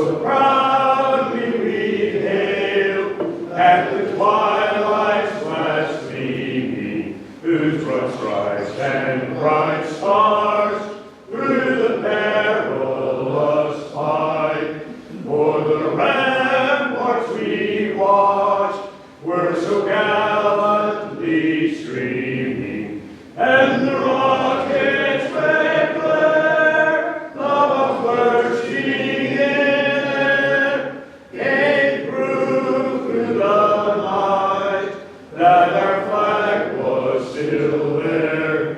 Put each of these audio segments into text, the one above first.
so proudly we hail at the twilight's last gleaming, whose broad stripes and bright stars through the perilous fight, for the ramparts we watched were so gallantly streaming, and the rockets' red glare, love bursting in air, gave proof through the night that our flag was still there.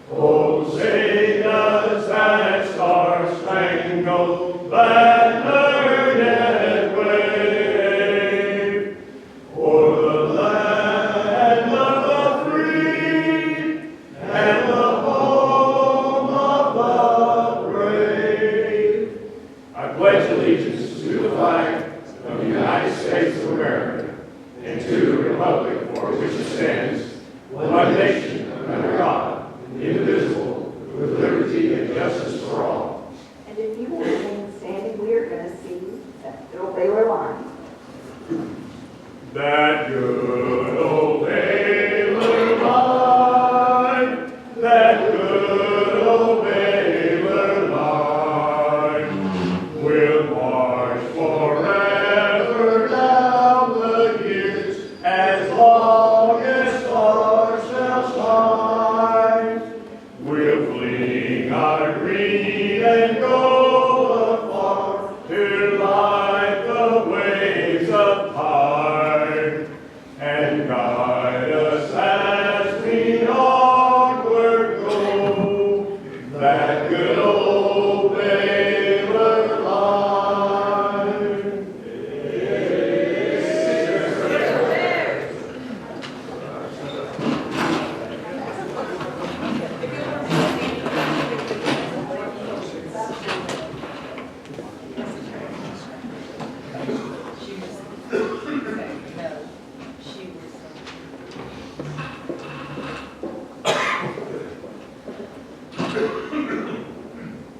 Hosanna's that star-spangled banner yet wave, for the land of the free and the home of the brave. I pledge allegiance to the flag of the United States of America and to the republic for which it stands, one nation under God, indivisible, with liberty and justice for all. And if you will remain standing, we are going to sing that little Baylor line. That good old Baylor line, that good old Baylor line, will march forever down the years as long as stars shall shine. We'll fling our green and gold afar to light the waves of time, and guide us as we onward go, that good old Baylor line.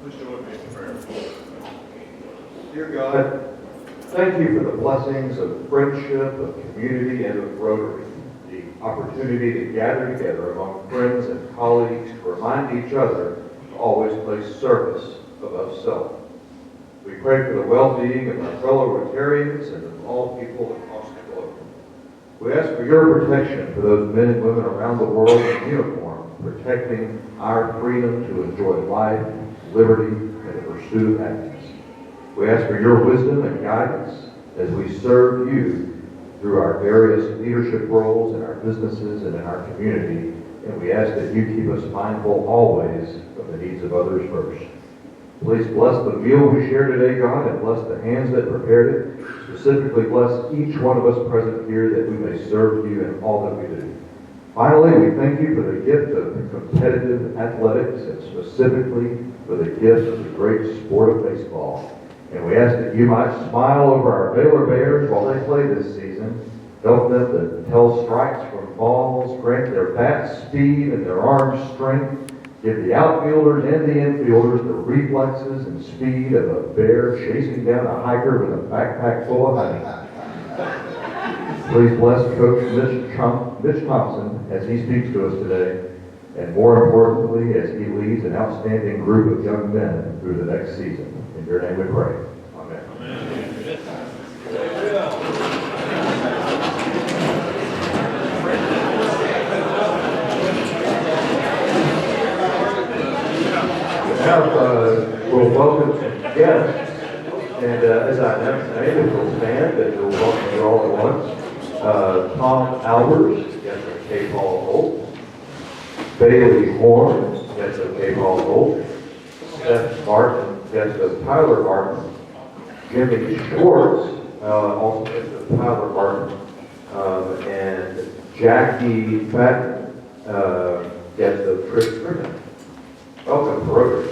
Please join me in prayer. Dear God, thank you for the blessings of friendship, of community, and of Rotary, the opportunity to gather together among friends and colleagues to remind each other to always place service above self. We pray for the well-being of our fellow Rotarians and of all people across the globe. We ask for your protection for those men and women around the world in uniform, protecting our freedom to enjoy life, liberty, and to pursue happiness. We ask for your wisdom and guidance as we serve you through our various leadership roles in our businesses and in our community, and we ask that you keep us mindful always of the needs of others first. Please bless the meal we share today, God, and bless the hands that prepared it. Specifically, bless each one of us present here that we may serve you in all that we do. Finally, we thank you for the gift of competitive athletics and specifically for the gift of the great sport of baseball. And we ask that you might smile over our Baylor Bears while they play this season, help them to tell strikes from balls, grant their bat speed and their arm strength, give the outfielders and the infielders the reflexes and speed of a bear chasing down a hiker with a backpack full of honey. Please bless Coach Mitch Thompson as he speaks to us today, and more importantly, as he leads an outstanding group of young men through the next season. In your name we pray. Amen. Now we'll welcome some guests, and as I announced the name, we'll stand and we'll welcome you all at once. Tom Albers, guest of K. Paul Holt. Bailey Horn, guest of K. Paul Holt. Seth Martin, guest of Tyler Martin. Jimmy Schwartz, also guest of Tyler Martin. And Jackie Patton, guest of Trish Griffin. Welcome to Rotary.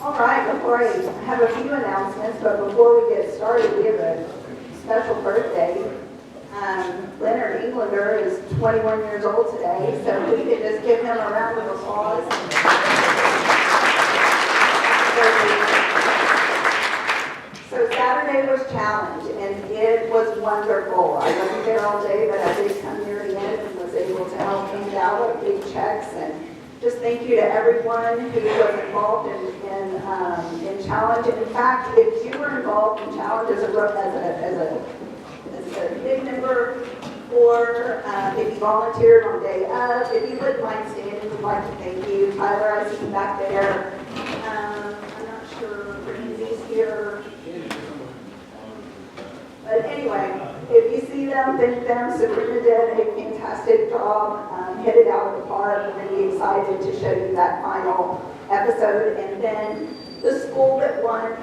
All right, before I have a few announcements, but before we get started, we have a special birthday. Leonard Englander is 21 years old today, so we could just give him a round of applause. So Saturday was challenge, and it was wonderful. I wasn't there all day, but I did come near the end and was able to help hand out big checks. And just thank you to everyone who was involved in challenge. And in fact, if you were involved in challenge as a big member, or if you volunteered on day of, if you wouldn't mind standing, we'd like to thank you. Tyler, I see you back there. I'm not sure Ramsey's here. But anyway, if you see them, thank them. Sabrina did a fantastic job, hit it out of the park. We're really excited to show you that final episode. And then the school that won.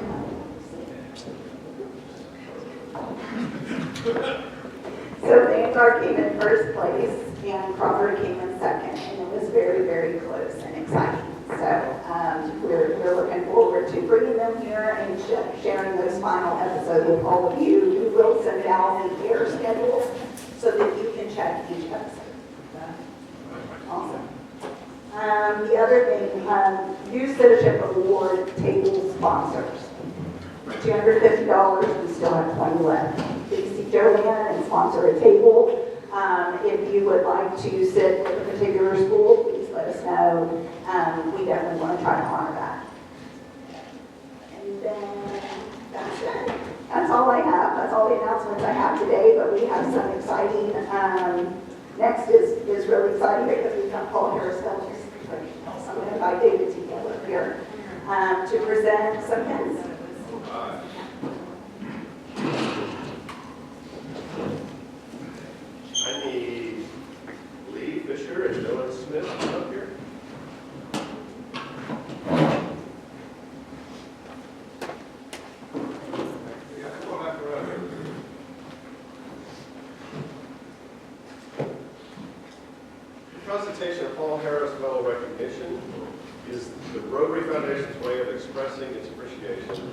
So Vanguard came in first place, and Crawford came in second, and it was very, very close and exciting. So we're looking forward to bringing them here and sharing those final episodes with all of you. We will send out the air schedule so that you can check each episode. Awesome. The other thing, Youth Citizenship Award table sponsors. $250, we still have 20 left. Please see Joanne and sponsor a table. If you would like to sit with a particular school, please let us know. We definitely want to try to honor that. And then that's it. That's all I have. That's all the announcements I have today, but we have some exciting, next is really exciting because we've got Paul Harris Fellows. I'm going to invite David together here to present some pins. I need Lee Fisher and Dylan Smith up here. Yeah, come on back around here. The presentation of Paul Harris Fellow Recognition is the Rotary Foundation's way of expressing its appreciation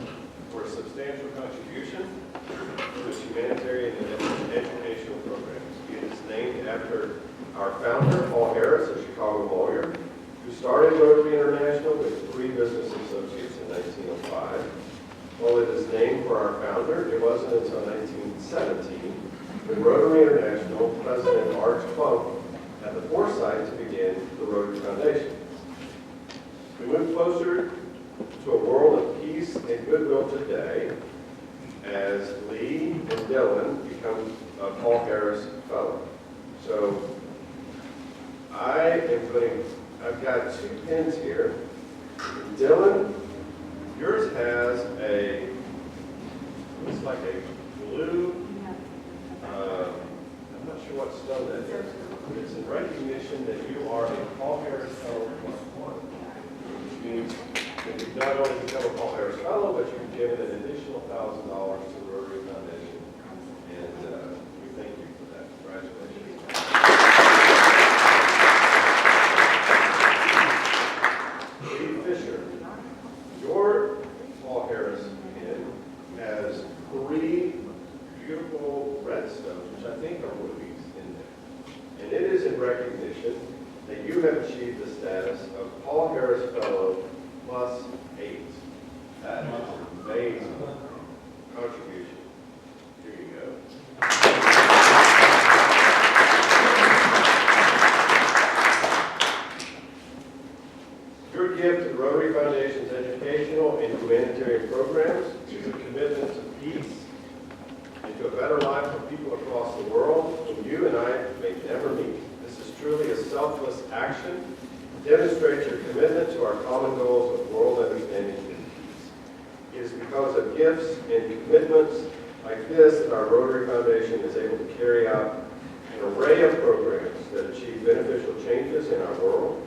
for a substantial contribution to its humanitarian and educational programs. It is named after our founder, Paul Harris, a Chicago lawyer, who started Rotary International with 3 business associates in 1905. While it is named for our founder, it wasn't until 1917 when Rotary International President Arch Plump had the foresight to begin the Rotary Foundation. We move closer to a world of peace and goodwill today as Lee and Dylan become a Paul Harris Fellow. So I've got 2 pins here. Dylan, yours has looks like a blue, I'm not sure what stone that is. It's in recognition that you are a Paul Harris Fellow +1. Which means that you've not only become a Paul Harris Fellow, but you've given an additional $1,000 to the Rotary Foundation. And we thank you for that. Congratulations. Lee Fisher, your Paul Harris pin has 3 beautiful red stones, which I think are rubies in there. And it is in recognition that you have achieved the status of Paul Harris Fellow +8. That is an amazing contribution. Here you go. Your gift to the Rotary Foundation's educational and humanitarian programs is a commitment to peace and to a better life for people across the world whom you and I may never meet. This is truly a selfless action. Demonstrate your commitment to our common goals of world understanding and peace. It is because of gifts and commitments like this that our Rotary Foundation is able to carry out an array of programs that achieve beneficial changes in our world,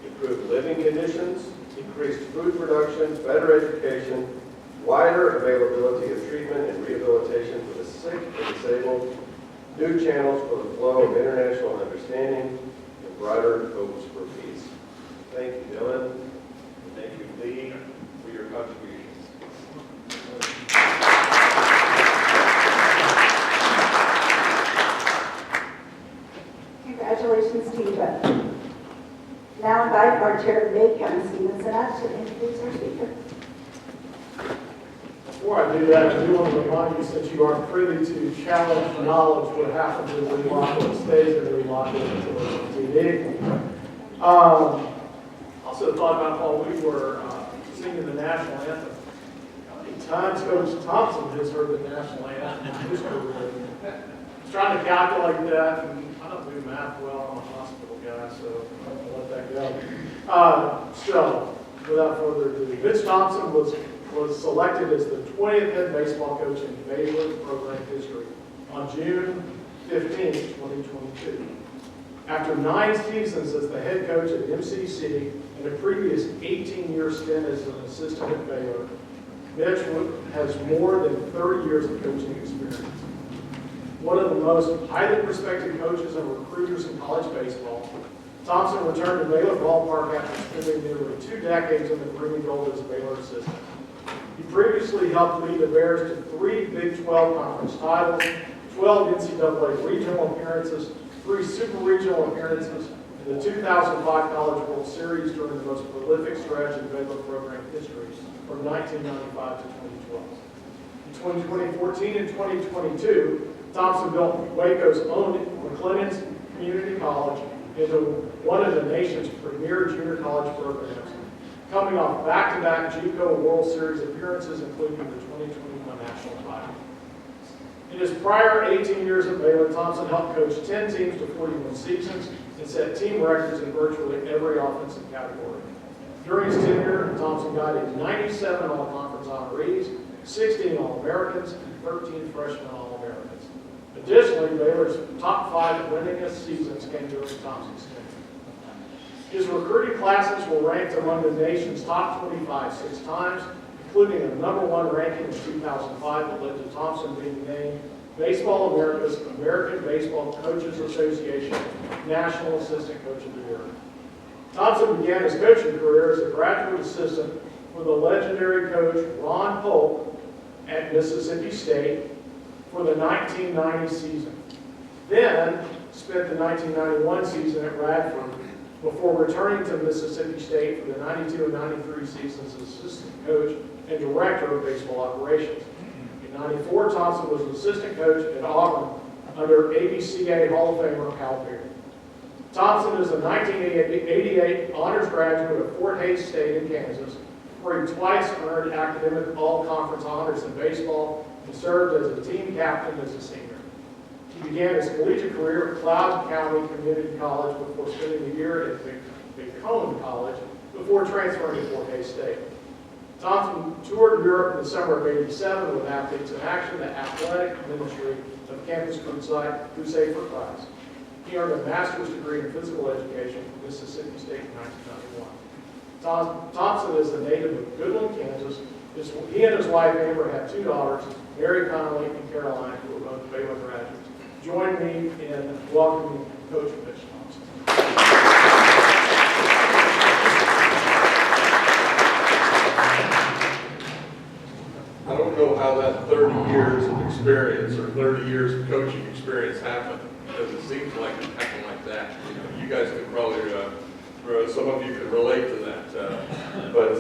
improve living conditions, increased food production, better education, wider availability of treatment and rehabilitation for the sick and disabled, new channels for the flow of international understanding, and brighter hopes for peace. Thank you, Dylan. And thank you, Lee, for your contributions. our chair may Kevin Stevenson up to introduce our speaker. Before I do that, I do want to remind you, since you are privy to challenge knowledge, what happens is we lock it, stays there, we lock it until it's on TV. Also thought about while we were singing the national anthem, how many times Coach Thompson has heard the national anthem in his career. I was trying to calculate that, and I don't do math well, I'm a hospital guy, so I'll let that go. So, without further ado, Mitch Thompson was selected as the 20th head baseball coach in Baylor program history on June 15, 2022. After 9 seasons as the head coach at MCC and a previous 18-year stint as an assistant at Baylor, Mitch has more than 30 years of coaching experience. One of the most highly respected coaches and recruiters in college baseball, Thompson returned to Baylor Ballpark after spending nearly 2 decades in the green and gold as Baylor assistant. He previously helped lead the Bears to 3 Big 12 conference titles, 12 NCAA regional appearances, 3 super regional appearances, and the 2005 College World Series during the most prolific stretch in Baylor program history from 1995 to 2012. In 2014 and 2022, Thompson built Waco's own McLennan's Community College into one of the nation's premier junior college programs, coming off back-to-back JUCO World Series appearances, including the 2021 national title. In his prior 18 years at Baylor, Thompson helped coach 10 teams to 41 seasons and set team records in virtually every offensive category. During his tenure, Thompson guided 97 All-Conference honorees, 16 All-Americans, and 13 freshman All-Americans. Additionally, Baylor's top 5 winningest seasons came during Thompson's tenure. His recruiting classes were ranked among the nation's top 25 6 times, including a #1 ranking in 2005 that led to Thompson being named Baseball America's American Baseball Coaches Association National Assistant Coach of the Year. Thompson began his coaching career as a graduate assistant for the legendary coach Ron Polk at Mississippi State for the 1990 season. Then spent the 1991 season at Radford before returning to Mississippi State for the 92 and 93 seasons as assistant coach and director of baseball operations. In 94, Thompson was assistant coach at Auburn under ABCA Hall of Famer Hal Perry. Thompson is a 1988 honors graduate of Fort Hays State in Kansas, where he twice earned academic all-conference honors in baseball and served as a team captain as a senior. He began his collegiate career at Cloud County Community College before spending a year at Macomb College before transferring to Fort Hays State. Thompson toured Europe in the summer of '87 with Athletes in Action, the athletic ministry of Campus Crusade for Christ. He earned a master's degree in physical education from Mississippi State in 1991. Thompson is a native of Goodland, Kansas. He and his wife Amber have 2 daughters, Mary Connolly and Caroline, who are both Baylor graduates. Join me in welcoming Coach Mitch Thompson. I don't know how that 30 years of experience or 30 years of coaching experience happened, because it seems like it happened like that. You guys could probably, some of you could relate to that. But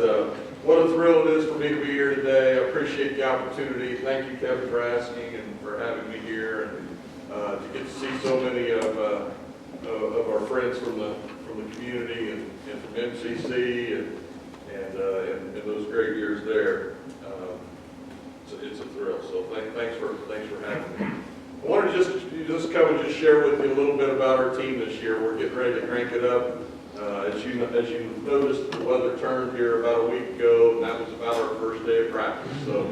what a thrill it is for me to be here today. I appreciate the opportunity. Thank you, Kevin, for asking and for having me here, and to get to see so many of our friends from the community and from MCC and those great years there. It's a thrill. So thanks for having me. I want to just come and just share with you a little bit about our team this year. We're getting ready to crank it up. As you noticed, the weather turned here about a week ago, and that was about our first day of practice. So,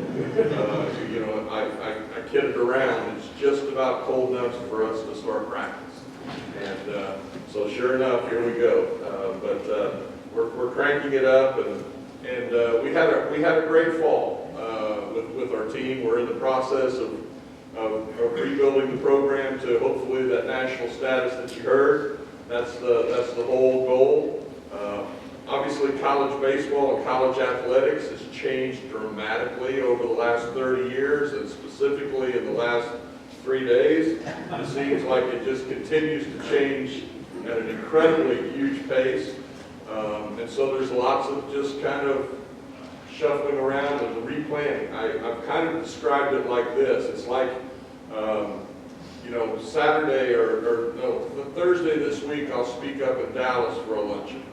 I kidded around. It's just about cold enough for us to start practice. And so, sure enough, here we go. But we're cranking it up, and we had a great fall with our team. We're in the process of rebuilding the program to hopefully that national status that you heard. That's the whole goal. Obviously, college baseball and college athletics has changed dramatically over the last 30 years, and specifically in the last 3 days. It seems like it just continues to change at an incredibly huge pace. And so there's lots of just kind of shuffling around and replanning. I've kind of described it like this. It's like, Saturday or Thursday this week, I'll speak up in Dallas for a luncheon.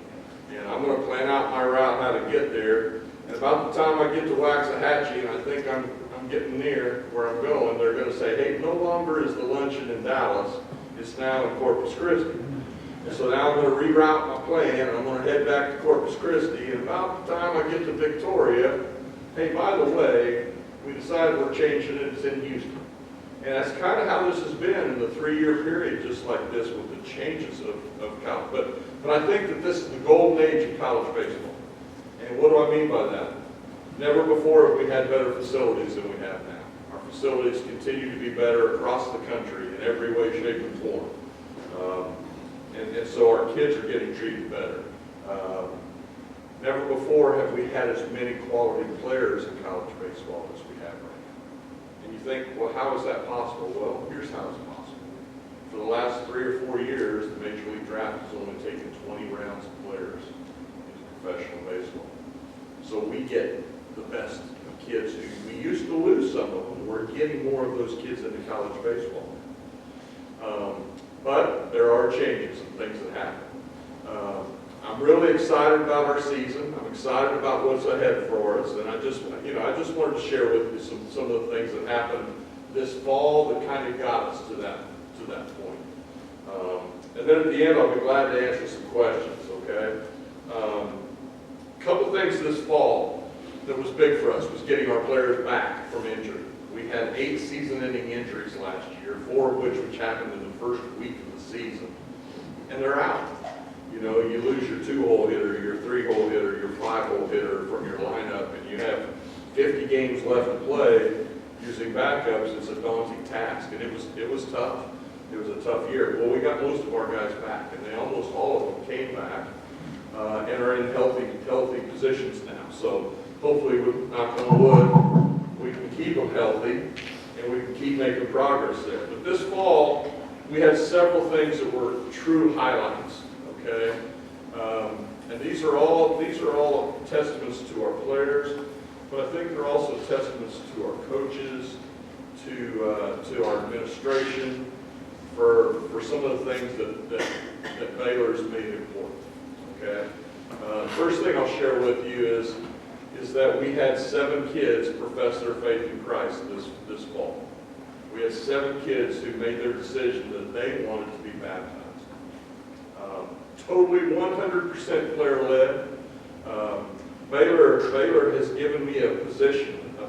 And I'm going to plan out my route, how to get there. And about the time I get to Waxahachie, and I think I'm getting near where I'm going, they're going to say, hey, no longer is the luncheon in Dallas. It's now in Corpus Christi. And so now I'm going to reroute my plan, and I'm going to head back to Corpus Christi. And about the time I get to Victoria, hey, by the way, we decided we're changing it. It's in Houston. And that's kind of how this has been in the 3-year period, just like this with the changes of college. But I think that this is the golden age of college baseball. And what do I mean by that? Never before have we had better facilities than we have now. Our facilities continue to be better across the country in every way, shape, and form. And so our kids are getting treated better. Never before have we had as many quality players in college baseball as we have right now. And you think, well, how is that possible? Well, here's how it's possible. For the last 3 or 4 years, the Major League Draft has only taken 20 rounds of players into professional baseball. So we get the best of kids who we used to lose some of them. We're getting more of those kids into college baseball. But there are changes and things that happen. I'm really excited about our season. I'm excited about what's ahead for us. And I just wanted to share with you some of the things that happened this fall that kind of got us to that point. And then at the end, I'll be glad to answer some questions, okay? A couple things this fall that was big for us was getting our players back from injury. We had 8 season-ending injuries last year, 4 of which happened in the first week of the season. And they're out. You lose your 2-hole hitter, your 3-hole hitter, your 5-hole hitter from your lineup, and you have 50 games left to play using backups. It's a daunting task, and it was tough. It was a tough year. Well, we got most of our guys back, and almost all of them came back and are in healthy positions now. So hopefully, knock on wood, we can keep them healthy, and we can keep making progress there. But this fall, we had several things that were true highlights. Okay, and these are all testaments to our players, but I think they're also testaments to our coaches, to our administration, for some of the things that Baylor's made important. Okay, first thing I'll share with you is that we had 7 kids profess their faith in Christ this fall. We had 7 kids who made their decision that they wanted to be baptized. Totally 100% player-led. Baylor has given me a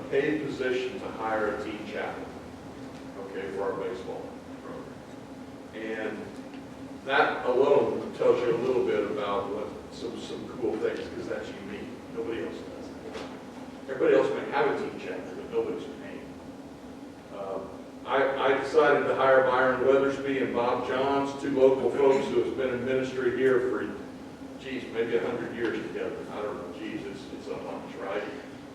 paid position to hire a team chaplain, okay, for our baseball program. And that alone tells you a little bit about some cool things, because that's unique. Nobody else does that. Everybody else may have a team chaplain, but nobody's paying. I decided to hire Byron Weathersby and Bob Johns, 2 local folks who have been in ministry here for, maybe 100 years together. I don't know, it's a hunch, right?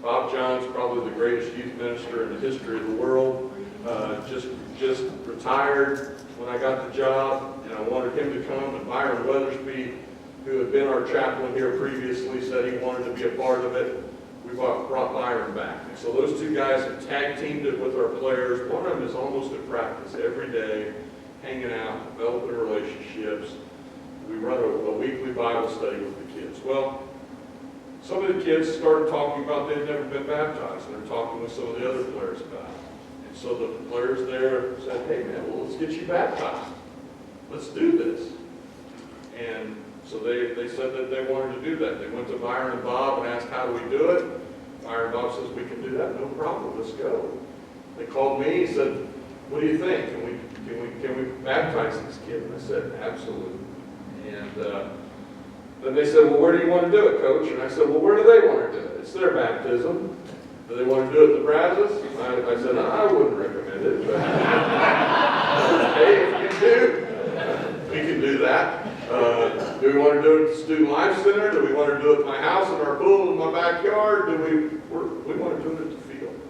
Bob Johns, probably the greatest youth minister in the history of the world, just retired when I got the job, and I wanted him to come. And Byron Weathersby, who had been our chaplain here previously, said he wanted to be a part of it. We brought Byron back. And so those 2 guys have tag teamed it with our players. One of them is almost at practice every day, hanging out, developing relationships. We run a weekly Bible study with the kids. Well, some of the kids started talking about they'd never been baptized, and they're talking with some of the other players about it. And so the players there said, hey man, well, let's get you baptized. Let's do this. And so they said that they wanted to do that. They went to Byron and Bob and asked, how do we do it? Byron and Bob says, we can do that, no problem, let's go. They called me and said, what do you think? Can we baptize this kid? And I said, absolutely. And then they said, well, where do you want to do it, Coach? And I said, well, where do they want to do it? It's their baptism. Do they want to do it at the Brazos? I said, I wouldn't recommend it. But hey, if you do, we can do that. Do we want to do it at the Student Life Center? Do we want to do it at my house, in our pool, in my backyard? We want to do it at the field.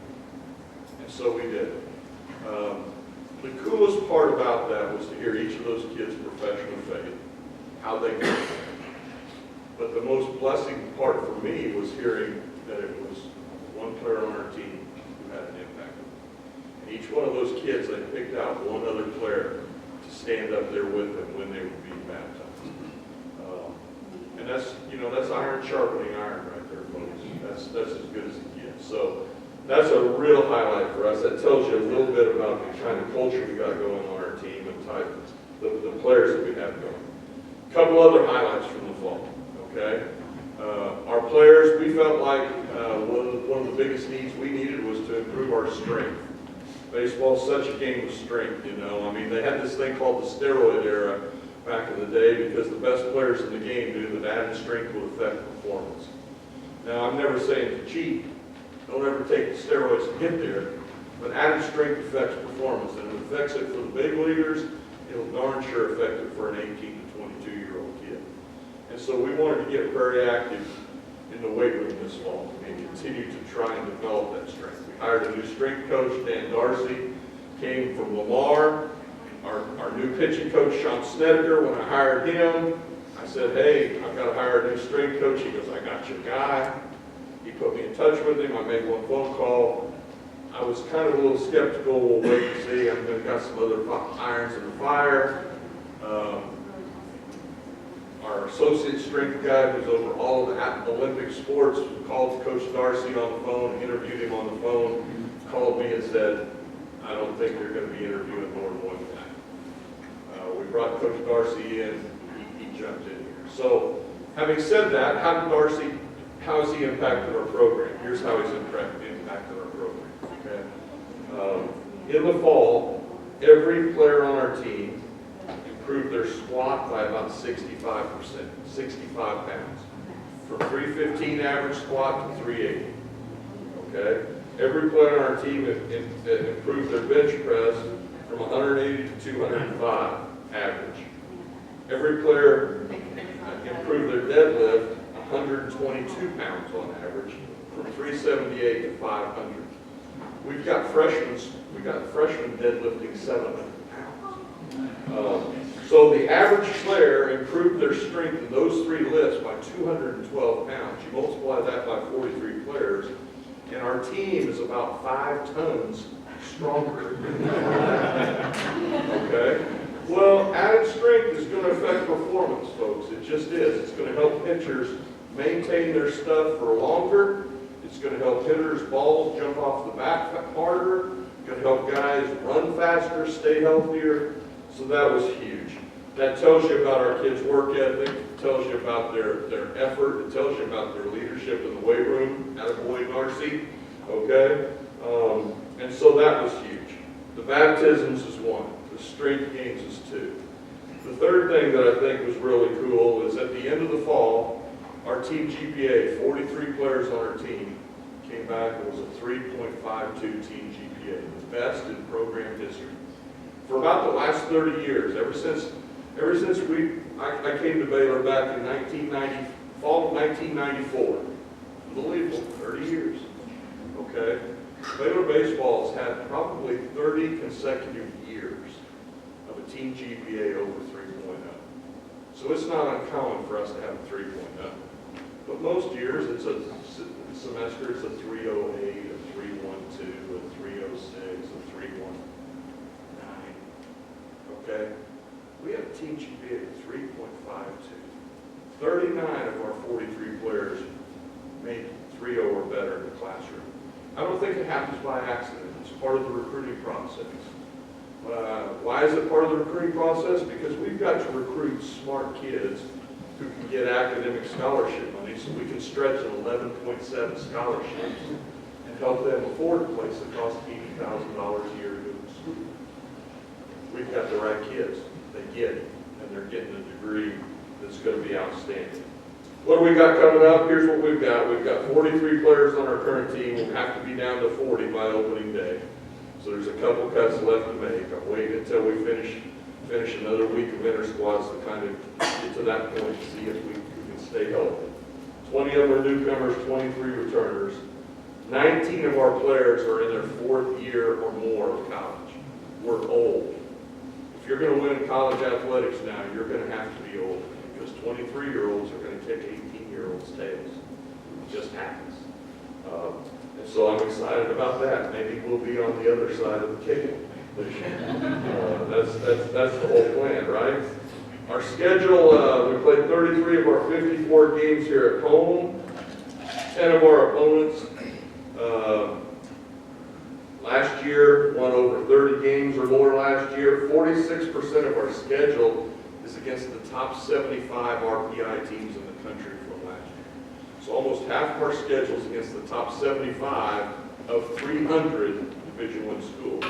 And so we did. The coolest part about that was to hear each of those kids' profession of faith, how they got there. But the most blessing part for me was hearing that it was one player on our team who had an impact. And each one of those kids, they picked out one other player to stand up there with them when they were being baptized. And that's, you know, that's iron sharpening iron right there, folks. That's as good as it gets. So that's a real highlight for us. That tells you a little bit about the kind of culture we got going on our team and type the players that we have going. A couple other highlights from the fall. Okay, our players, we felt like one of the biggest needs we needed was to improve our strength. Baseball's such a game of strength, you know. I mean, they had this thing called the steroid era back in the day because the best players in the game knew that added strength would affect performance. Now, I'm never saying to cheat. Don't ever take the steroids to get there. But added strength affects performance, and it affects it for the big leaguers. It'll darn sure affect it for an 18 to 22-year-old kid. And so we wanted to get very active in the weight room this fall and continue to try and develop that strength. We hired a new strength coach, Dan Darcy, came from Lamar. Our new pitching coach, Sean Snedeker, when I hired him, I said, hey, I've got to hire a new strength coach. He goes, I got your guy. He put me in touch with him. I made one phone call. I was kind of a little skeptical. We'll wait and see. I've got some other irons in the fire. Our associate strength guy, who's over all of the Olympic sports, called Coach Darcy on the phone, interviewed him on the phone, called me and said, I don't think you're going to be interviewing more than one guy. We brought Coach Darcy in, he jumped in here. So, having said that, how has he impacted our program? Here's how he's impacted our program. Okay? In the fall, every player on our team improved their squat by about 65%, 65 pounds. From 315 average squat to 380. Okay? Every player on our team improved their bench press from 180 to 205 average. Every player improved their deadlift 122 pounds on average, from 378 to 500. We've got freshmen deadlifting 700 pounds. So the average player improved their strength in those three lifts by 212 pounds. You multiply that by 43 players, and our team is about 5 tons stronger. Okay? Well, added strength is going to affect performance, folks. It just is. It's going to help pitchers maintain their stuff for longer. It's going to help hitters' balls jump off the bat harder. It's going to help guys run faster, stay healthier. So that was huge. That tells you about our kids' work ethic. It tells you about their effort. It tells you about their leadership in the weight room. Attaboy Darcy. Okay? And so that was huge. The baptisms is one. The strength gains is 2. The third thing that I think was really cool is at the end of the fall, our team GPA, 43 players on our team, came back and was a 3.52 team GPA, the best in program history. For about the last 30 years, ever since I came to Baylor back in fall of 1994. Unbelievable, 30 years. Okay? Baylor baseball has had probably 30 consecutive years of a team GPA over 3.0. So it's not uncommon for us to have a 3.0. But most years, it's a semester, it's a 308, a 312, a 306, a 319. Okay? We have a team GPA of 3.52. 39 of our 43 players made 3.0 or better in the classroom. I don't think it happens by accident. It's part of the recruiting process. Why is it part of the recruiting process? Because we've got to recruit smart kids who can get academic scholarship money so we can stretch an 11.7 scholarships and help them afford a place that costs $80,000 a year to go to school. We've got the right kids. They get it, and they're getting a degree that's going to be outstanding. What do we got coming up? Here's what we've got. We've got 43 players on our current team. We'll have to be down to 40 by opening day. So there's a couple cuts left to make. I'm waiting until we finish another week of inter squads to kind of get to that point and see if we can stay healthy. 20 of them are newcomers, 23 returners. 19 of our players are in their 4th year or more of college. We're old. If you're going to win college athletics now, you're going to have to be old. because 23-year-olds are going to kick 18-year-olds' tails. It just happens. And so I'm excited about that. Maybe we'll be on the other side of the kicking this year. That's the whole plan, right? Our schedule, we played 33 of our 54 games here at home. 10 of our opponents last year won over 30 games or more last year. 46% of our schedule is against the top 75 RPI teams in the country from last year. So almost half of our schedule is against the top 75 of 300 Division I schools.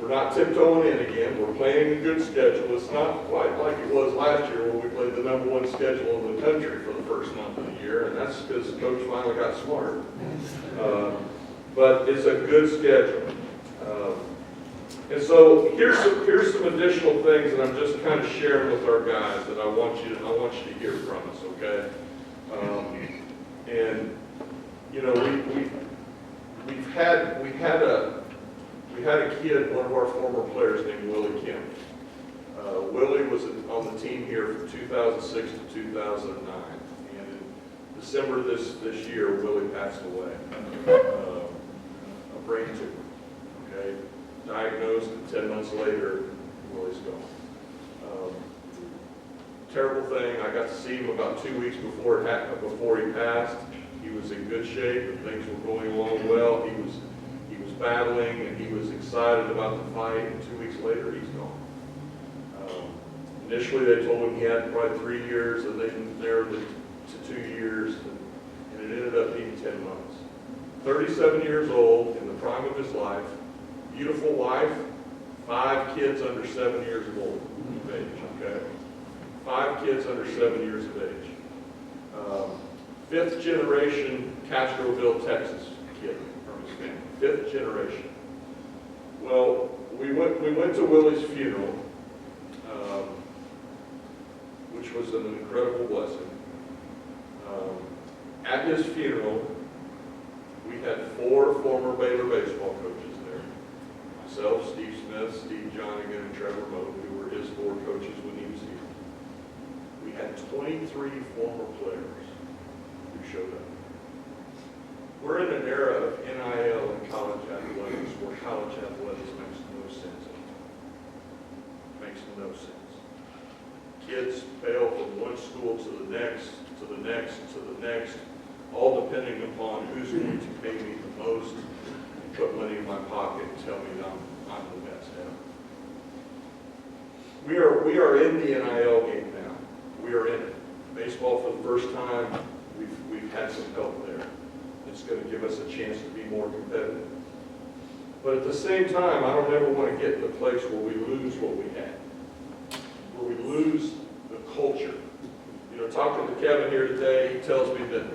We're not tiptoeing in again. We're playing a good schedule. It's not quite like it was last year when we played the #1 schedule in the country for the first month of the year, and that's because Coach finally got smart. But it's a good schedule. And so here's some additional things that I'm just kind of sharing with our guys that I want you to hear from us, okay? And you know, we had a kid, one of our former players named Willie Kim. Willie was on the team here from 2006 to 2009, and in December this year, Willie passed away. A brain tumor. Okay, diagnosed, and 10 months later, Willie's gone. Terrible thing. I got to see him about 2 weeks before he passed. He was in good shape, and things were going along well. He was battling, and he was excited about the fight, and 2 weeks later, he's gone. Initially, they told him he had probably 3 years, and they narrowed it to 2 years, and it ended up being 10 months. 37 years old, in the prime of his life, beautiful wife, 5 kids under 7 years of age, okay? 5 kids under 7 years of age. 5th generation Castroville, Texas kid from his family. 5th generation. Well, we went to Willie's funeral, which was an incredible blessing. At his funeral, we had 4 former Baylor baseball coaches there. Myself, Steve Smith, Steve Johnigan, and Trevor Moe, who were his 4 coaches when he was here. We had 23 former players who showed up. We're in an era of NIL and college athletics where college athletics makes no sense anymore. Makes no sense. Kids bail from one school to the next, to the next, to the next, all depending upon who's going to pay me the most, and put money in my pocket and tell me that I'm the best ever. We are in the NIL game now. We are in it. Baseball, for the first time, we've had some help there. It's going to give us a chance to be more competitive. But at the same time, I don't ever want to get in the place where we lose what we had, where we lose the culture. You know, talking to Kevin here today, he tells me that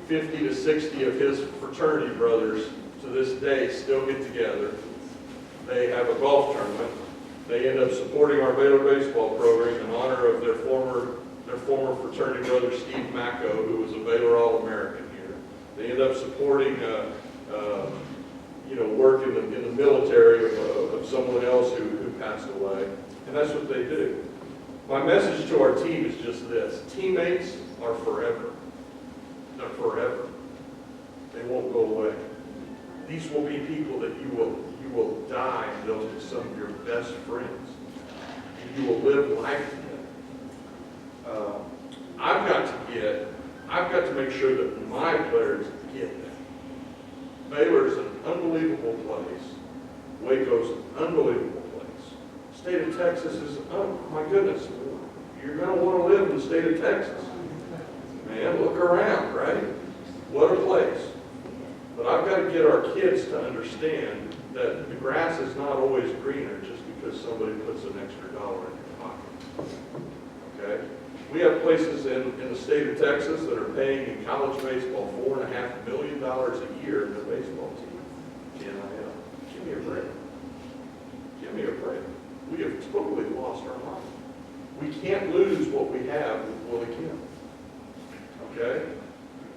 50 to 60 of his fraternity brothers to this day still get together. They have a golf tournament. They end up supporting our Baylor baseball program in honor of their former fraternity brother, Steve Macco, who was a Baylor All-American here. They end up supporting work in the military of someone else who passed away. And that's what they do. My message to our team is just this. Teammates are forever. They're forever. They won't go away. These will be people that you will die and they'll be some of your best friends. And you will live life together. I've got to make sure that my players get that. Baylor's an unbelievable place. Waco's an unbelievable place. State of Texas is, oh my goodness, you're going to want to live in the state of Texas. Man, look around, right? What a place. But I've got to get our kids to understand that the grass is not always greener just because somebody puts an extra dollar in your pocket. Okay? We have places in the state of Texas that are paying in college baseball $4.5 million a year in the baseball team. NIL. Give me a break. Give me a break. We have totally lost our mind. We can't lose what we have with Willie Kim. Okay?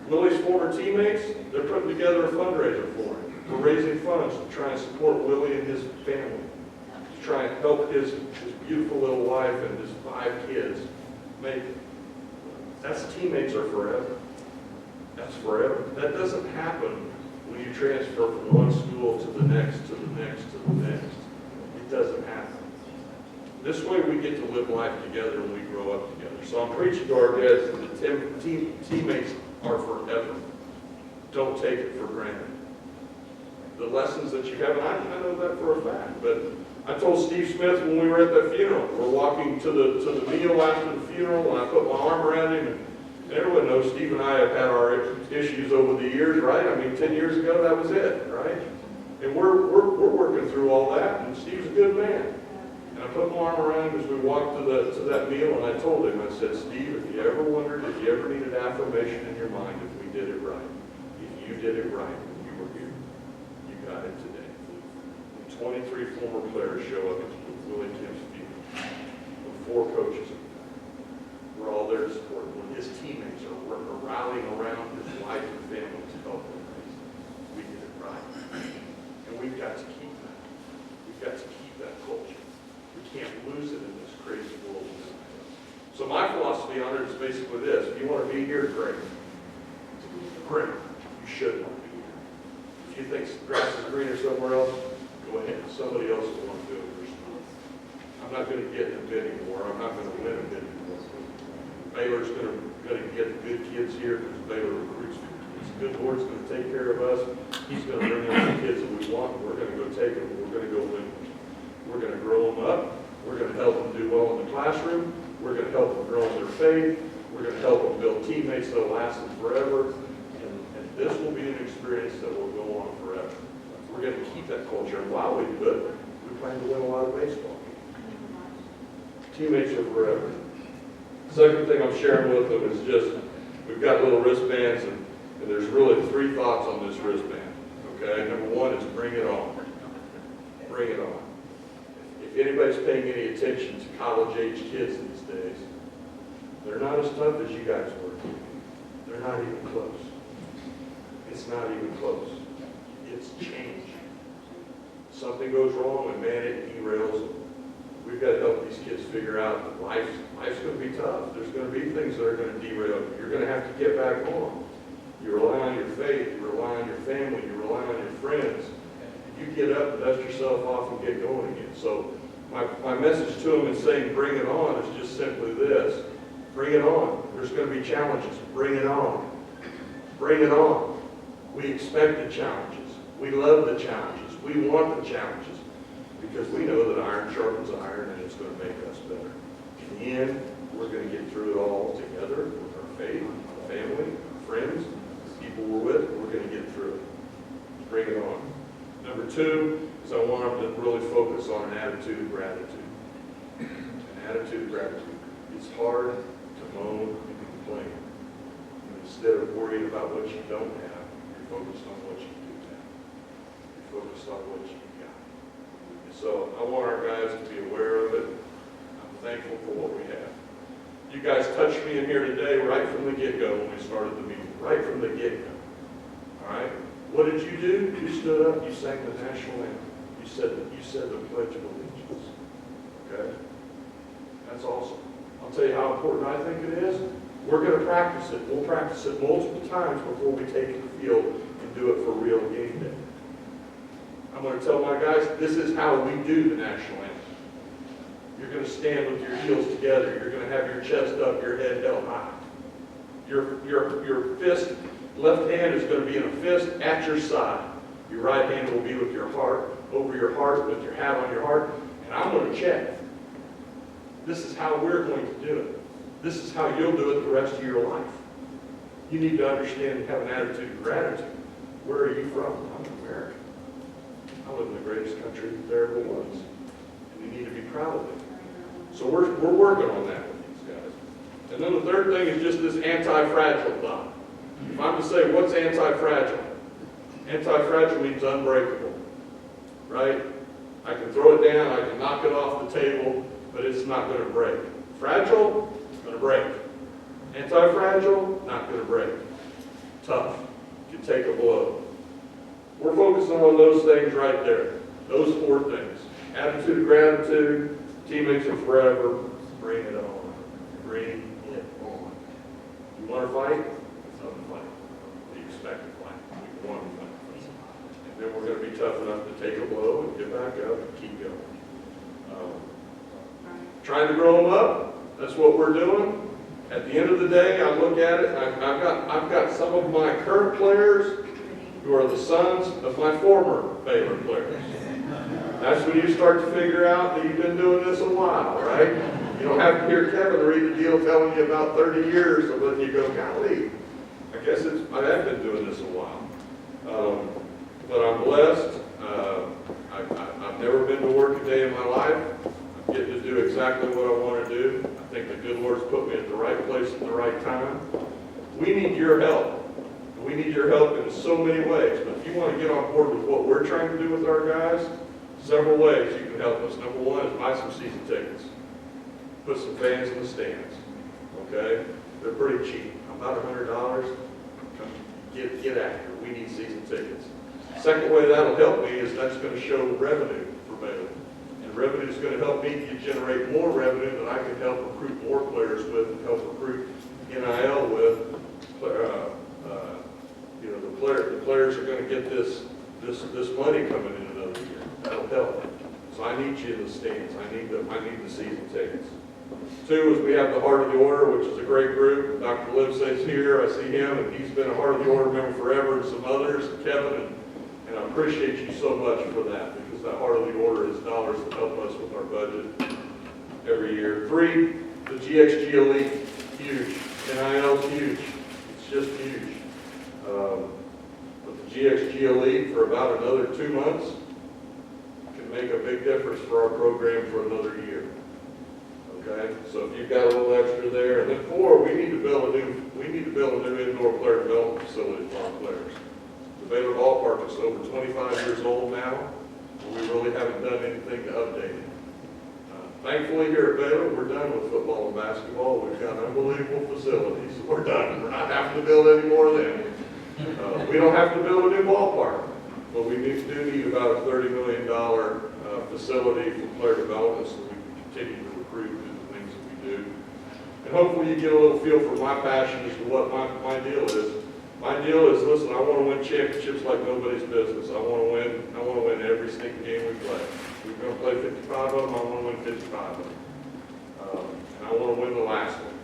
Willie's former teammates, they're putting together a fundraiser for him. We're raising funds to try and support Willie and his family, to try and help his beautiful little wife and his 5 kids make That's teammates are forever. That's forever. That doesn't happen when you transfer from one school to the next, to the next, to the next. It doesn't happen. This way we get to live life together and we grow up together. So I'm preaching to our guys that teammates are forever. Don't take it for granted. The lessons that you have, and I know that for a fact, but I told Steve Smith when we were at that funeral, we're walking to the meal after the funeral, and I put my arm around him, and everyone knows Steve and I have had our issues over the years, right? I mean, 10 years ago, that was it, right? And we're working through all that, and Steve's a good man. And I put my arm around him as we walked to that meal, and I told him, I said, Steve, if you ever wondered, if you ever needed affirmation in your mind, if we did it right, if you did it right when you were here, you got it today. 23 former players show up at Willie Kim's field. With 4 coaches. We're all there to support him. When his teammates are rallying around his wife and family to help him raise, we did it right. And we've got to keep that. We've got to keep that culture. We can't lose it in this crazy world. So my philosophy on it is basically this. If you want to be here, great. Great. You should want to be here. If you think the grass is greener somewhere else, go ahead. Somebody else will want to do it first. I'm not going to get in a bid anymore. I'm not going to win a bid anymore. Baylor's going to get good kids here because Baylor recruits good kids. The good Lord's going to take care of us. He's going to bring in the kids that we want. We're going to go take them. We're going to go win them. We're going to grow them up. We're going to help them do well in the classroom. We're going to help them grow in their faith. We're going to help them build teammates that will last them forever. And this will be an experience that will go on forever. We're going to keep that culture. And while we do it, we plan to win a lot of baseball. Teammates are forever. Second thing I'm sharing with them is just, we've got little wristbands, and there's really 3 thoughts on this wristband. Okay? Number 1 is bring it on. Bring it on. If anybody's paying any attention to college-age kids these days, they're not as tough as you guys were. They're not even close. It's not even close. It's change. Something goes wrong, and man, it derails them. We've got to help these kids figure out that life's going to be tough. There's going to be things that are going to derail you. You're going to have to get back on. You rely on your faith. You rely on your family. You rely on your friends. You get up and dust yourself off and get going again. So my message to them in saying bring it on is just simply this. Bring it on. There's going to be challenges. Bring it on. Bring it on. We expect the challenges. We love the challenges. We want the challenges. Because we know that iron sharpens iron, and it's going to make us better. In the end, we're going to get through it all together with our faith, our family, our friends, the people we're with. We're going to get through it. Bring it on. Number 2 is I want them to really focus on an attitude of gratitude. An attitude of gratitude. It's hard to moan and complain. And instead of worrying about what you don't have, you're focused on what you do have. You're focused on what you got. So I want our guys to be aware of it. I'm thankful for what we have. You guys touched me in here today right from the get-go when we started the meeting. Right from the get-go. All right? What did you do? You stood up, you sang the national anthem. You said the Pledge of Allegiance. Okay? That's awesome. I'll tell you how important I think it is. We're going to practice it. We'll practice it multiple times before we take it to the field and do it for real game day. I'm going to tell my guys, this is how we do the national anthem. You're going to stand with your heels together. You're going to have your chest up, your head held high. Your fist, left hand is going to be in a fist at your side. Your right hand will be with your heart, over your heart, with your hat on your heart. And I'm going to check. This is how we're going to do it. This is how you'll do it the rest of your life. You need to understand and have an attitude of gratitude. Where are you from? I'm American. I live in the greatest country there ever was. And you need to be proud of it. So we're working on that with these guys. And then the third thing is just this anti-fragile thought. If I'm to say, what's anti-fragile? Anti-fragile means unbreakable. Right? I can throw it down, I can knock it off the table, but it's not going to break. Fragile, going to break. Anti-fragile, not going to break. Tough, can take a blow. We're focusing on those things right there. Those 4 things. Attitude of gratitude, teammates are forever, bring it on. Bring it on. We want to fight, it's not a fight. We expect to fight. We want to fight. And then we're going to be tough enough to take a blow and get back up and keep going. Trying to grow them up, that's what we're doing. At the end of the day, I look at it, I've got some of my current players who are the sons of my former Baylor players. That's when you start to figure out that you've been doing this a while, right? You don't have to hear Kevin read the deal telling you about 30 years, and then you go, golly, I guess I have been doing this a while. But I'm blessed. I've never been to work a day in my life. I'm getting to do exactly what I want to do. I think the good Lord's put me at the right place at the right time. We need your help. We need your help in so many ways. But if you want to get on board with what we're trying to do with our guys, several ways you can help us. Number one is buy some season tickets. Put some fans in the stands. Okay? They're pretty cheap. About $100. Get after it. We need season tickets. Second way that'll help me is that's going to show revenue for Baylor. And revenue is going to help me to generate more revenue that I can help recruit more players with and help recruit NIL with. The players are going to get this money coming in another year. That'll help. So I need you in the stands. I need the season tickets. Two is we have the Heart of the Order, which is a great group. Dr. Livesay's here. I see him, and he's been a Heart of the Order member forever, and some others, Kevin, and I appreciate you so much for that, because that Heart of the Order is dollars that help us with our budget every year. Three, the GXG Elite, huge. NIL's huge. It's just huge. But the GXG Elite for about another 2 months can make a big difference for our program for another year. Okay, so if you've got a little extra there, and then four, we need to build a new indoor player development facility for our players. The Baylor ballpark is over 25 years old now, and we really haven't done anything to update it. Thankfully, here at Baylor, we're done with football and basketball. We've got unbelievable facilities. We're done. We're not having to build any more of them. We don't have to build a new ballpark, but we do need about a $30 million facility for player development so we can continue to recruit and do the things that we do. And hopefully you get a little feel for my passion as to what my deal is. My deal is, listen, I want to win championships like nobody's business. I want to win every stinking game we play. We're going to play 55 of them. I want to win 55 of them. And I want to win the last one.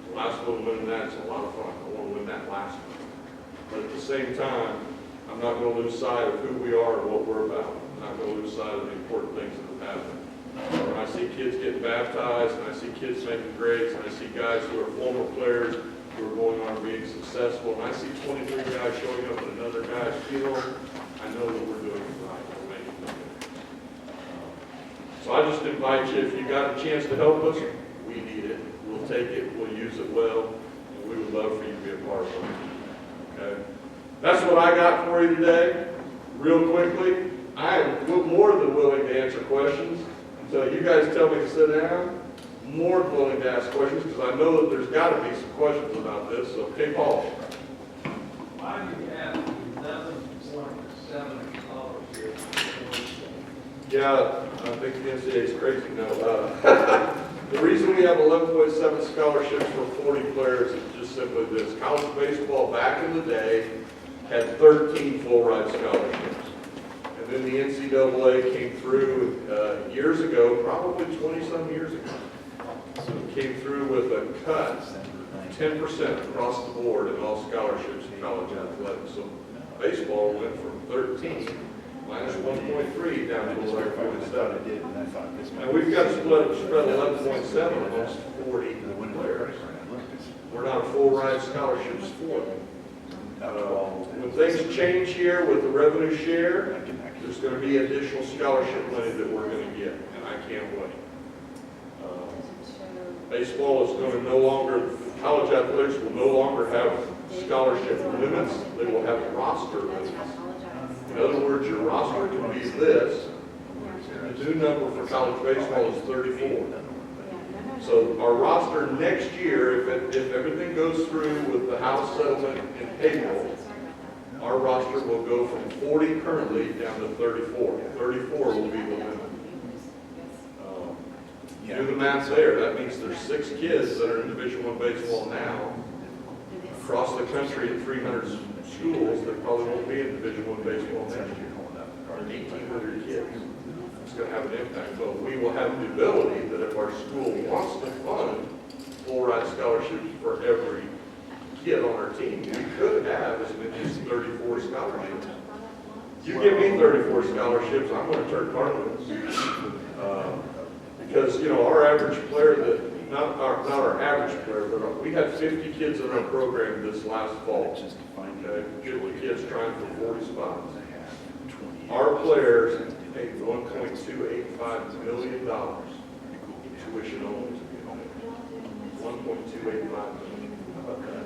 The last one, winning that's a lot of fun. I want to win that last one. But at the same time, I'm not going to lose sight of who we are and what we're about. I'm not going to lose sight of the important things that have happened. When I see kids getting baptized, and I see kids making grades, and I see guys who are former players who are going on being successful, and I see 23 guys showing up at another guy's funeral, I know that we're doing it right. We're making it good. So I just invite you, if you got a chance to help us, we need it. We'll take it, we'll use it well, and we would love for you to be a part of it. Okay? That's what I got for you today. Real quickly, I am more than willing to answer questions. So you guys tell me to sit down. More than willing to ask questions because I know that there's got to be some questions about this. So, okay, Paul. Why do you have 11.7 scholarships? Yeah, I think the NCAA is crazy now. The reason we have 11.7 scholarships for 40 players is just simply this. College baseball back in the day had 13 full-ride scholarships. And then the NCAA came through years ago, probably 20-some years ago. So it came through with a cut, 10% across the board in all scholarships in college athletics. So baseball went from 13 minus 1.3 down to 11.7. And we've got to spread 11.7 amongst 40 players. We're not a full-ride scholarships for them. When things change here with the revenue share, there's going to be additional scholarship money that we're going to get, and I can't wait. Baseball is going to no longer, college athletics will no longer have scholarship limits. They will have roster limits. In other words, your roster can be this. The new number for college baseball is 34. So our roster next year, if everything goes through with the House settlement in April, our roster will go from 40 currently down to 34. 34 will be the limit. Do the math there. That means there's 6 kids that are in Division I baseball now across the country at 300 schools that probably won't be in Division I baseball next year. Or 1,800 kids. It's going to have an impact. But we will have the ability that if our school wants to fund full ride scholarships for every kid on our team, we could have as many as 34 scholarships. You give me 34 scholarships, I'm going to turn cartwheels. Because, you know, our average player, not our average player, but we had 50 kids in our program this last fall. Okay, 50 kids trying for 40 spots. Our players paid $1.285 million in tuition only. 1.285 million. How about that?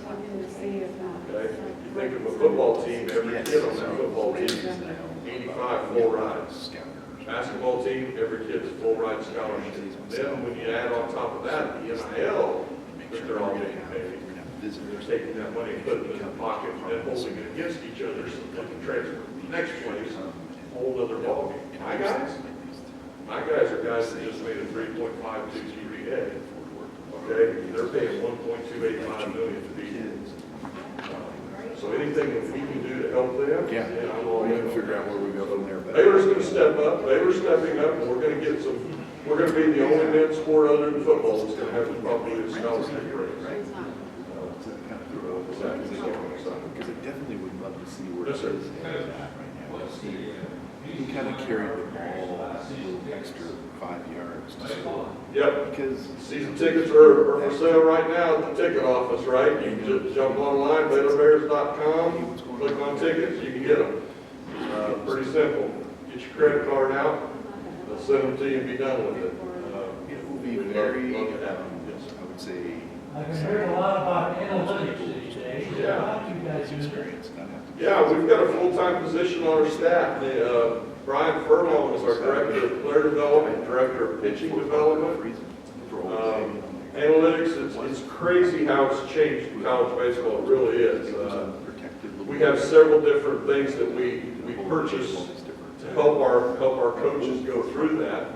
Okay, you think of a football team, every kid on that football team is 85 full rides. Basketball team, every kid's full ride scholarship. Then when you add on top of that, the NIL, that they're all getting paid. They're taking that money and putting it in their pocket and holding it against each other so they can transfer. Next place, whole other ballgame. My guys are guys that just made a 3.52 GPA. Okay, they're paying 1.285 million to be in. So anything that we can do to help them, Yeah. I'm all in. Figure out where we go from there. Baylor's going to step up. Baylor's stepping up, and we're going to get some. We're going to be the only men's sport other than football that's going to have the probably a scholarship rate. Because I definitely would love to see where it Yes, sir. is at right now. You kind of carry the ball a little extra 5 yards to score. Yep. Because Season tickets are for sale right now at the ticket office, right? You can just jump online, BaylorBears.com, click on tickets, you can get them. Pretty simple. Get your credit card out, they'll send them to you and be done with it. it will be We'd very, love to have them. Yes. I would say, I've been hearing a lot about analytics these days. Yeah. How do you guys use it? experience, not have to. Yeah, we've got a full-time position on our staff. Brian Furlong is our Director of Player Development, Director of Pitching Development. Reason for always Analytics, it's crazy how it's changed in college baseball, it really is. protected. We have several different things that we purchase to help our coaches go through that.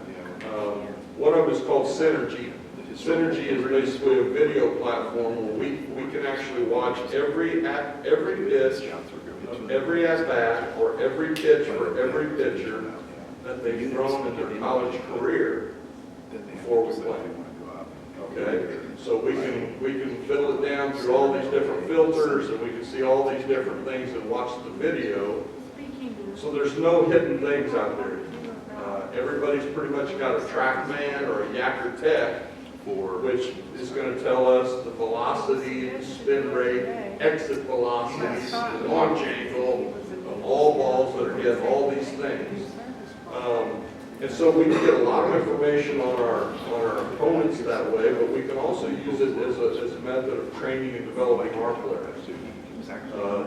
One of them is called Synergy. Synergy is basically a video platform where we can actually watch every pitch of every at-bat or every pitch for every pitcher that they've thrown in their college career before we play. Okay, so we can fill it down through all these different filters, and we can see all these different things and watch the video. So there's no hidden things out there. Everybody's pretty much got a TrackMan or a Yacker Tech, which is going to tell us the velocity, the spin rate, exit velocities, the launch angle of all balls that are hit, all these things. And so we can get a lot of information on our opponents that way, but we can also use it as a method of training and developing our players.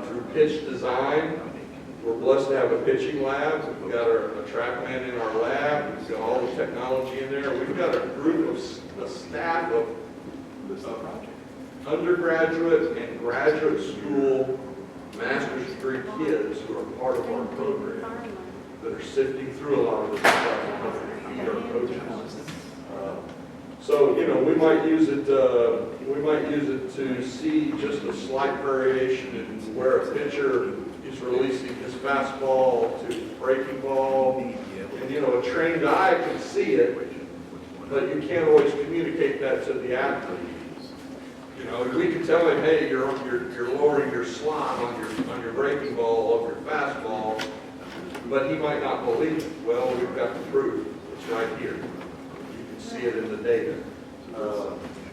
Through pitch design, we're blessed to have a pitching lab. We've got a TrackMan in our lab. We've got all the technology in there. We've got a group of a staff of undergraduate and graduate school master's degree kids who are part of our program that are sifting through a lot of this stuff and feed our coaches. So, you know, we might use it to see just a slight variation in where a pitcher is releasing his fastball to his breaking ball. And, you know, a trained eye can see it, but you can't always communicate that to the athlete. You know, we can tell him, hey, you're lowering your slot on your breaking ball of your fastball, but he might not believe it. Well, we've got the proof. It's right here. You can see it in the data.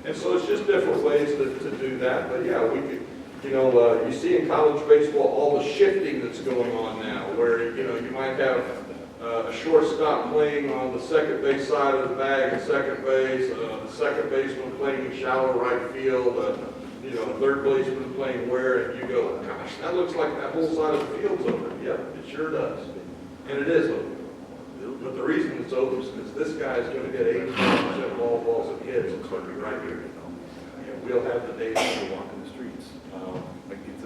And so it's just different ways to do that. But yeah, we could, you know, you see in college baseball all the shifting that's going on now, where, you know, you might have a shortstop playing on the second base side of the bag at second base, the second baseman playing in shallow right field, you know, third baseman playing where, and you go, gosh, that looks like that whole side of the field's open. Yeah, it sure does. And it is open. But the reason it's open is because this guy is going to get 85% of all balls and hits. It's going to be right here. And we'll have the data to walk in the streets.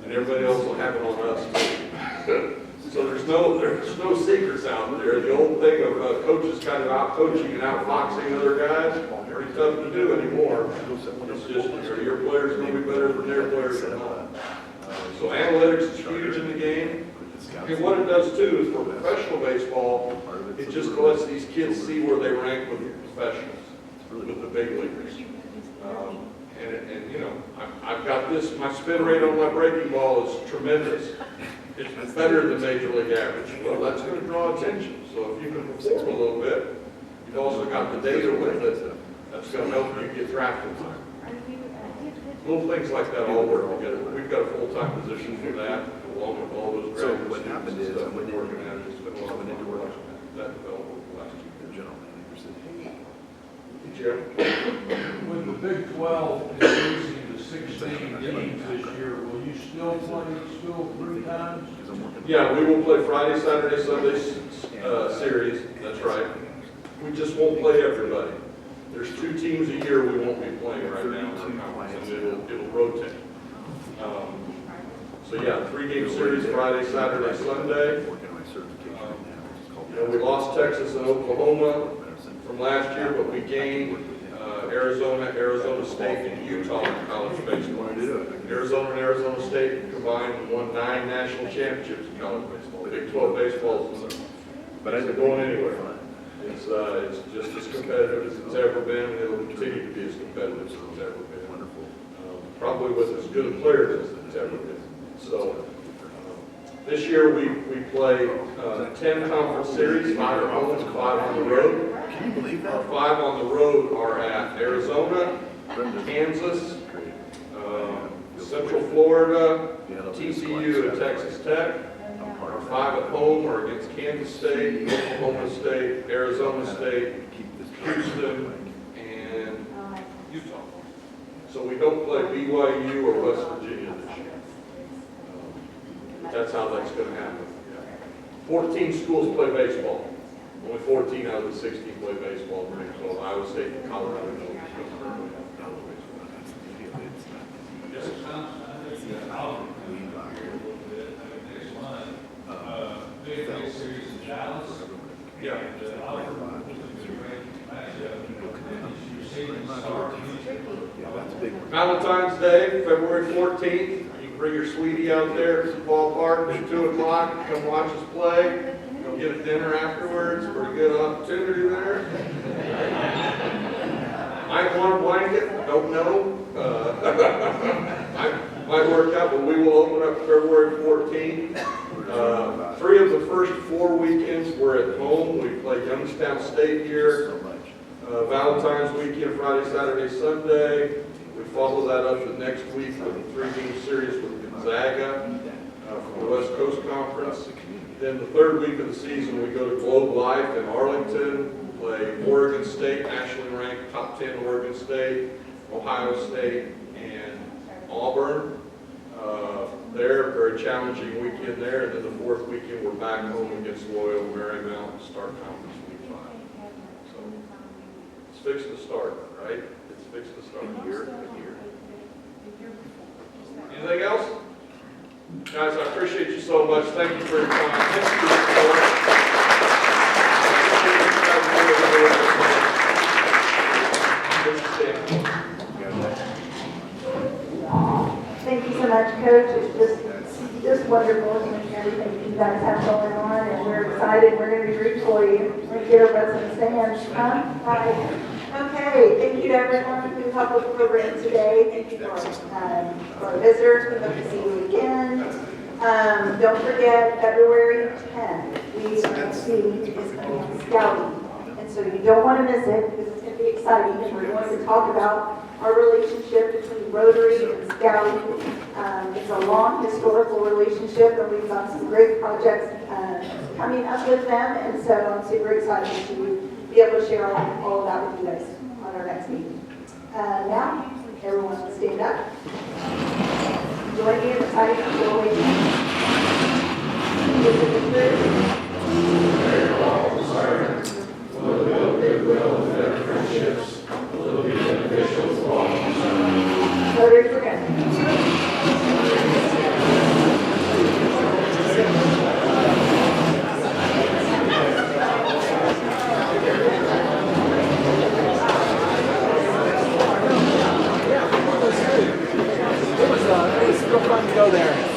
And everybody else will have it on us too. So there's no secrets out there. The old thing of coaches kind of out coaching and out foxing other guys, pretty tough to do anymore. It's just your players going to be better than their players at home. So analytics is huge in the game. And what it does too is for professional baseball, it just lets these kids see where they rank with the professionals, with the big leaguers. And you know, I've got this, my spin rate on my breaking ball is tremendous. It's better than major league average. Well, that's going to draw attention. So if you can perform a little bit, you've also got the data with it. That's going to help you get drafted time. Little things like that all work together. We've got a full-time position for that, along with all those So graduate what students happened and is, stuff I went we're working into- at. It's been a lot of work on that development last year. The general manager said, hey, Jim? With the Big 12 increasing to 16 games this year, will you still play school 3 times? because I'm working. Yeah, we will play Friday, Saturday, Sunday series. That's right. We just won't play everybody. There's 2 teams a year we won't be playing right now in our conference, and it'll rotate. So yeah, 3-game series, Friday, Saturday, Sunday. Working on my certification right now, which is called. You know, we lost Texas and Oklahoma from last year, but we gained Arizona State, and Utah in college baseball. Arizona and Arizona State combined won 9 national championships in college baseball. Big 12 baseball isn't going anywhere. It's just as competitive as it's ever been, and it'll continue to be as competitive as it's ever been. Wonderful. Probably with as good a players as it's ever been. So this year we play 10 conference series, 5 at home and 5 on the road. Can you believe Our that? 5 on the road are at Arizona, Kansas, Central Florida, TCU, and Texas Tech. Our 5 at home are against Kansas State, Oklahoma State, Arizona State, Houston, and Utah. So we don't play BYU or West Virginia this year. That's how that's going to happen. 14 schools play baseball. Only 14 out of the 16 play baseball. So Iowa State and Colorado don't currently have baseball. Yes. Big series in Dallas. Yeah. Yeah, that's a big one. Valentine's Day, February 14th. You can bring your sweetie out there to the ballpark at 2 o'clock. Come watch us play. Go get a dinner afterwards. Pretty good opportunity there. Might want a blanket. Don't know. Might work out, but we will open up February 14th. 3 of the first 4 weekends we're at home. We play Youngstown State here. So much. Valentine's weekend, Friday, Saturday, Sunday. We follow that up the next week with a 3-game series with Gonzaga from the West Coast Conference. Then the 3rd week of the season, we go to Globe Life in Arlington, play Oregon State, nationally ranked top 10 Oregon State, Ohio State, and Auburn. They're a very challenging weekend there. And then the 4th weekend, we're back home against Loyola Marymount to start conference week 5. So it's fixed to start, right? It's fixed to start. A year. Anything else? Guys, I appreciate you so much. Thank you for your time. Thank you for your support. Thank you so much, Coach. It's just wonderful and everything you guys have going on, and we're excited. We're going to be rooting for you. We're going to get our butts in the stands. Huh? Right. Okay. Thank you to everyone who helped with the program today. Thank you for our visitors. We hope to see you again. Don't forget, February 10th, we are going to see Scouting. And so you don't want to miss it because it's going to be exciting. And we're going to talk about our relationship between Rotary and Scouting. It's a long historical relationship, and we've got some great projects coming up with them. And so I'm super excited to be able to share all of that with you guys on our next meeting. Now, everyone can stand up. Join me in reciting the Pledge of Allegiance. Rotary for good. go there.